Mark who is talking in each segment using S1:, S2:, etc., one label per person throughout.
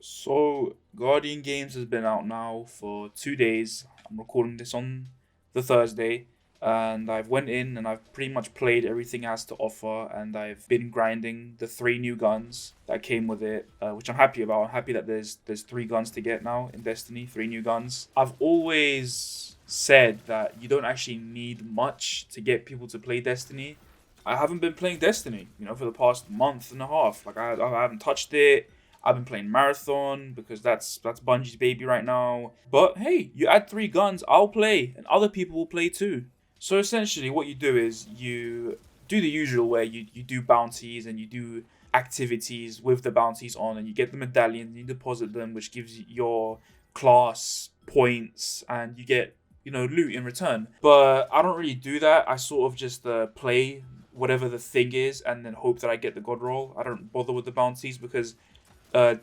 S1: So, Guardian Games has been out now for 2 days. I'm recording this on the Thursday, and I've went in and I've pretty much played everything it has to offer, and I've been grinding the three new guns that came with it, which I'm happy about. I'm happy that there's three guns to get now in Destiny, three new guns. I've always said that you don't actually need much to get people to play Destiny. I haven't been playing Destiny, for the past month and a half. Like I haven't touched it. I've been playing Marathon because that's Bungie's baby right now. But hey, you add three guns, I'll play, and other people will play too. So essentially, what you do is you do the usual where you do bounties and you do activities with the bounties on, and you get the medallions, you deposit them, which gives your class points, and you get loot in return. But I don't really do that. I sort of just play whatever the thing is and then hope that I get the god roll. I don't bother with the bounties because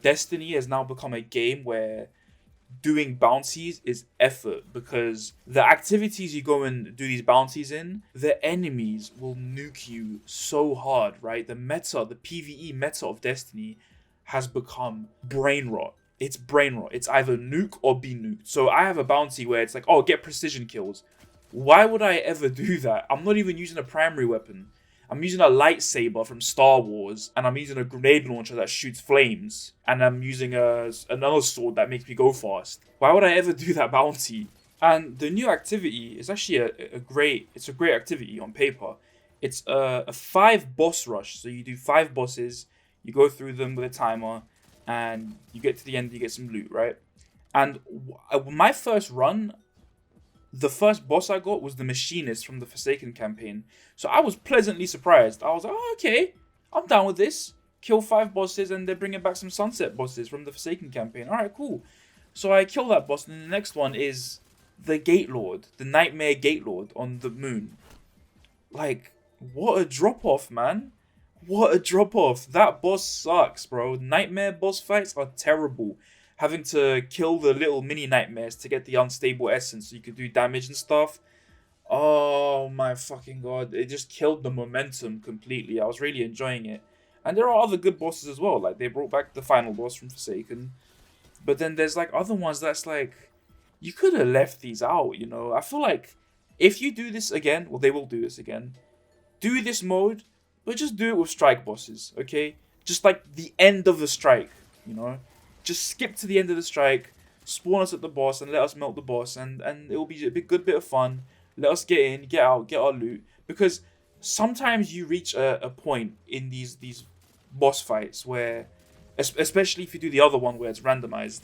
S1: Destiny has now become a game where doing bounties is effort because the activities you go and do these bounties in, the enemies will nuke you so hard, right? The PvE meta of Destiny has become brain rot. It's brain rot. It's either nuke or be nuked. So I have a bounty where it's like, oh, get precision kills. Why would I ever do that? I'm not even using a primary weapon. I'm using a lightsaber from Star Wars, and I'm using a grenade launcher that shoots flames, and I'm using another sword that makes me go fast. Why would I ever do that bounty? And the new activity is actually a great activity on paper. It's a five boss rush. So you do five bosses, you go through them with a timer, and you get to the end, you get some loot, right? And my first run, the first boss I got was the Machinist from the Forsaken campaign. So I was pleasantly surprised. I was like, oh, okay, I'm down with this. Kill five bosses and they're bringing back some Sunset bosses from the Forsaken campaign. Alright, cool. So I kill that boss, and then the next one is the Gate Lord, the Nightmare Gate Lord on the moon. Like, what a drop off, man. What a drop off. That boss sucks, bro. Nightmare boss fights are terrible. Having to kill the little mini nightmares to get the unstable essence so you could do damage and stuff. Oh my fucking god. It just killed the momentum completely. I was really enjoying it. And there are other good bosses as well. Like, they brought back the final boss from Forsaken. But then there's like other ones that's like, you could have left these out. I feel like if you do this again, well, they will do this again. Do this mode, but just do it with strike bosses, okay? Just like the end of the strike, you know? Just skip to the end of the strike, spawn us at the boss, and let us melt the boss, and it will be a good bit of fun. Let us get in, get out, get our loot. Because sometimes you reach a point in these boss fights where, especially if you do the other one where it's randomized,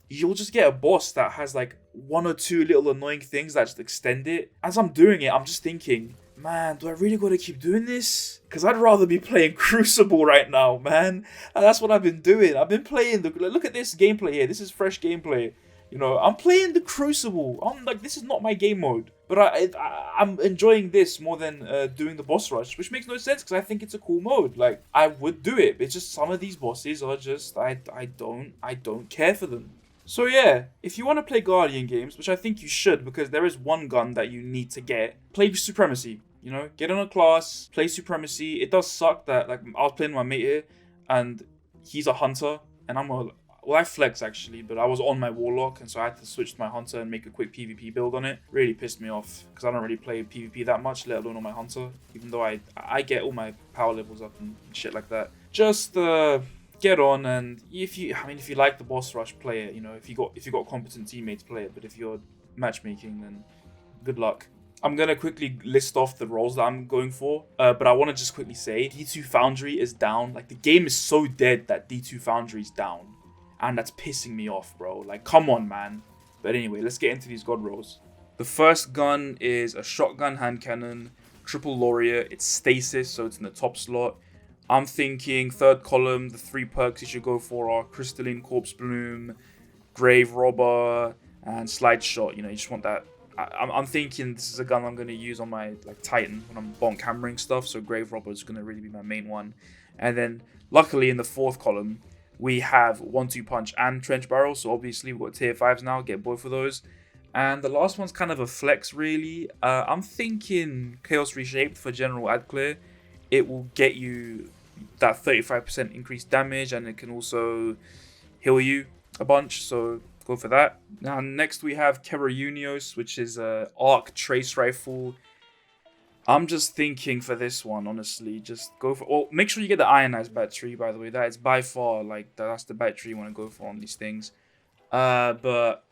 S1: you'll just get a boss that has like one or two little annoying things that just extend it. As I'm doing it, I'm just thinking, man, do I really gotta keep doing this? Because I'd rather be playing Crucible right now, man. And that's what I've been doing. I've been playing look at this gameplay here. This is fresh gameplay. I'm playing the Crucible. I'm like, this is not my game mode. But I'm enjoying this more than doing the boss rush, which makes no sense because I think it's a cool mode. Like, I would do it. It's just some of these bosses are just, I don't care for them. So yeah, if you want to play Guardian games, which I think you should because there is one gun that you need to get, play Supremacy. Get on a class, play Supremacy. It does suck that like I was playing with my mate here, and he's a hunter, and I flex actually, but I was on my Warlock, and so I had to switch to my Hunter and make a quick PvP build on it. Really pissed me off because I don't really play PvP that much, let alone on my Hunter. Even though I get all my power levels up and shit like that. Just get on, and if you like the boss rush, play it. If you got competent teammates, play it. But if you're matchmaking, then good luck. I'm gonna quickly list off the roles that I'm going for, but I want to just quickly say D2 Foundry is down. Like, the game is so dead that D2 Foundry is down, and that's pissing me off, bro. Like, come on, man. But anyway, let's get into these god rolls. The first gun is a shotgun hand cannon, triple laureate. It's stasis, so it's in the top slot. I'm thinking third column, the three perks you should go for are Crystalline Corpse Bloom, Grave Robber, and Slide Shot. You just want that. I'm thinking this is a gun I'm going to use on my Titan when I'm bonk hammering stuff, so Grave Robber is going to really be my main one. And then, luckily, in the fourth column, we have 1-2 Punch and Trench Barrel, so obviously we've got tier 5s now, get both of those. And the last one's kind of a flex, really. I'm thinking Chaos Reshaped for general ad clear. It will get you that 35% increased damage, and it can also heal you a bunch, so go for that. Now, next we have Kerayunios, which is a arc trace rifle. I'm just thinking for this one, honestly, just go for... Well, make sure you get the ionized battery, by the way. That is by far, like, that's the battery you want to go for on these things. But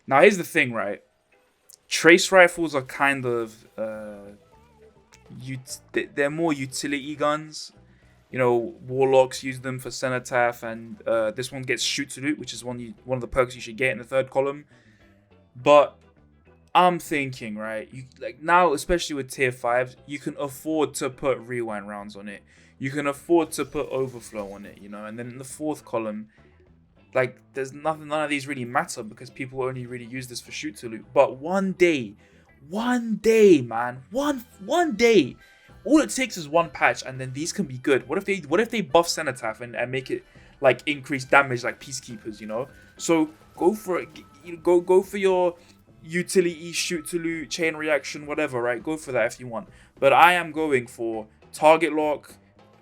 S1: now here's the thing, right? Trace rifles are kind of... they're more utility guns. You know, warlocks use them for cenotaph, and this one gets shoot to loot, which is one of the perks you should get in the third column. But I'm thinking, right, you like now, especially with tier 5s, you can afford to put rewind rounds on it. You can afford to put overflow on it, you know. And then in the fourth column, like, there's none of these really matter because people only really use this for shoot to loot. But one day, man, one day, all it takes is one patch, and then these can be good. What if they buff Cenotaph and make it like increase damage like Peacekeepers, you know? So go for it. Go for your utility, shoot to loot, chain reaction, whatever, right? Go for that if you want. But I am going for target lock,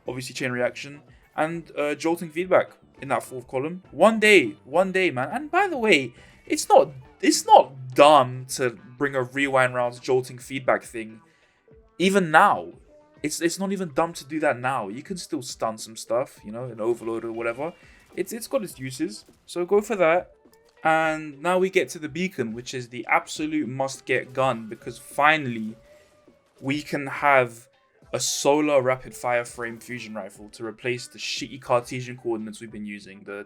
S1: obviously chain reaction, and jolting feedback in that fourth column. One day, man. And by the way, it's not dumb to bring a rewind rounds jolting feedback thing. Even now, it's not even dumb to do that now. You can still stun some stuff, you know, an overload or whatever. It's got its uses, so go for that. And now we get to the beacon, which is the absolute must-get gun, because finally we can have a solar rapid-fire frame fusion rifle to replace the shitty Cartesian coordinates we've been using, the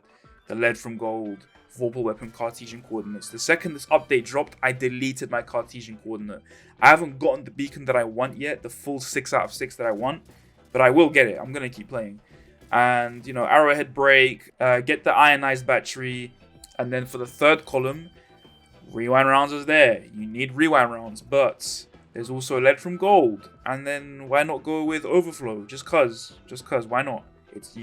S1: lead from gold, Vorpal weapon Cartesian coordinates. The second this update dropped, I deleted my Cartesian coordinate. I haven't gotten the beacon that I want yet, the full 6 out of 6 that I want, but I will get it. I'm going to keep playing. And, you know, arrowhead break, get the ionized battery. And then for the third column, rewind rounds is there. You need rewind rounds, but there's also lead from gold. And then why not go with overflow? Just cause, why not? It's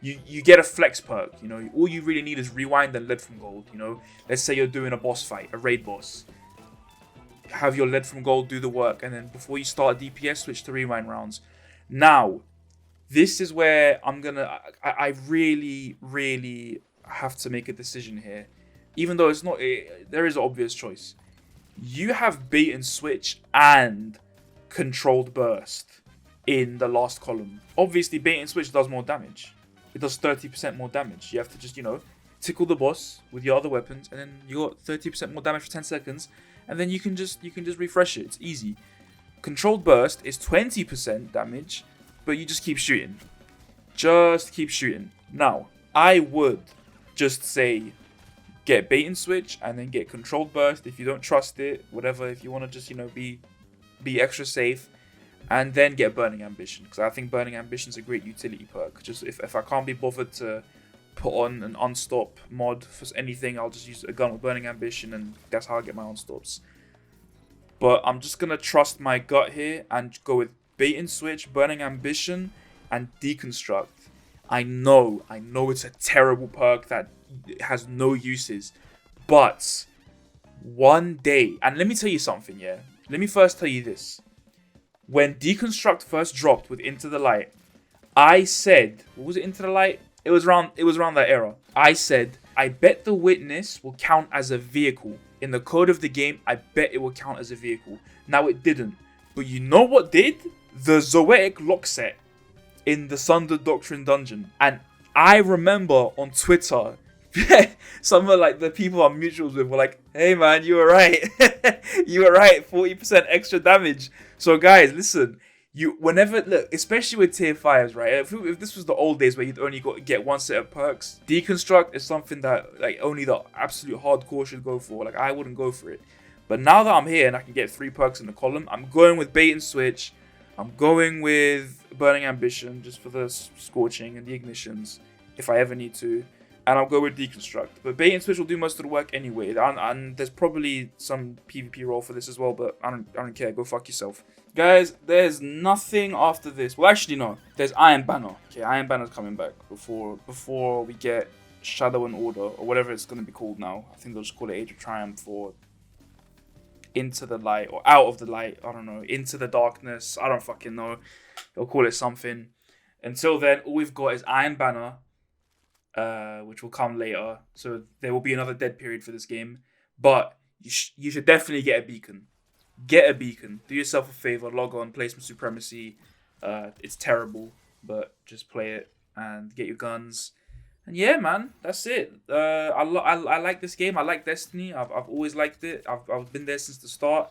S1: you get a flex perk, you know. All you really need is rewind and lead from gold, you know. Let's say you're doing a boss fight, a raid boss. Have your lead from gold do the work, and then before you start DPS, switch to rewind rounds. Now, this is where I really have to make a decision here, even though it's not. There is an obvious choice. You have bait and switch and controlled burst in the last column. Obviously, bait and switch does more damage. It does 30% more damage. You have to just, you know, tickle the boss with your other weapons, and then you got 30% more damage for 10 seconds, and then you can just refresh it. It's easy. Controlled burst is 20% damage, but you just keep shooting. Just keep shooting. Now, I would just say get bait and switch and then get controlled burst if you don't trust it, whatever, if you want to just, you know, be extra safe, and then get burning ambition, because I think burning ambition is a great utility perk. Just if I can't be bothered to put on an unstop mod for anything, I'll just use a gun with burning ambition, and that's how I get my unstops. But I'm just gonna trust my gut here and go with bait and switch, burning ambition, and deconstruct. I know it's a terrible perk that has no uses, but one day, and let me tell you something, yeah? Let me first tell you this. When deconstruct first dropped with Into the Light, I said, what was it, Into the Light? It was around that era. I said, I bet the witness will count as a vehicle. In the code of the game, I bet it will count as a vehicle. Now it didn't. But you know what did? The Zoetic lock set in the Sunder Doctrine dungeon. And I remember on Twitter, some of like the people I'm mutuals with were like, hey man, you were right. You were right, 40% extra damage. So guys, listen, look, especially with tier 5s, right? If this was the old days where you'd only get one set of perks, deconstruct is something that like only the absolute hardcore should go for. Like I wouldn't go for it. But now that I'm here and I can get 3 perks in the column, I'm going with bait and switch. I'm going with burning ambition just for the scorching and the ignitions if I ever need to. And I'll go with deconstruct. But bait and switch will do most of the work anyway. And there's probably some PvP role for this as well, but I don't care. Go fuck yourself. Guys, there's nothing after this. Well, actually, no. There's Iron Banner. Okay, Iron Banner's coming back before we get Shadow and Order, or whatever it's going to be called now. I think they'll just call it Age of Triumph or Into the Light, or Out of the Light. I don't know. Into the Darkness. I don't fucking know. They'll call it something. Until then, all we've got is Iron Banner. which will come later. So there will be another dead period for this game. But you should definitely get a beacon. Get a beacon. Do yourself a favor. Log on. Play some Supremacy. It's terrible, but just play it and get your guns. And yeah, man, that's it. I like this game. I like Destiny. I've always liked it. I've been there since the start.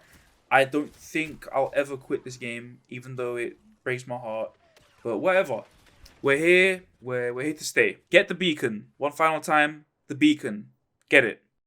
S1: I don't think I'll ever quit this game, even though it breaks my heart. But whatever. We're here. We're here to stay. Get the beacon. One final time. The beacon. Get it.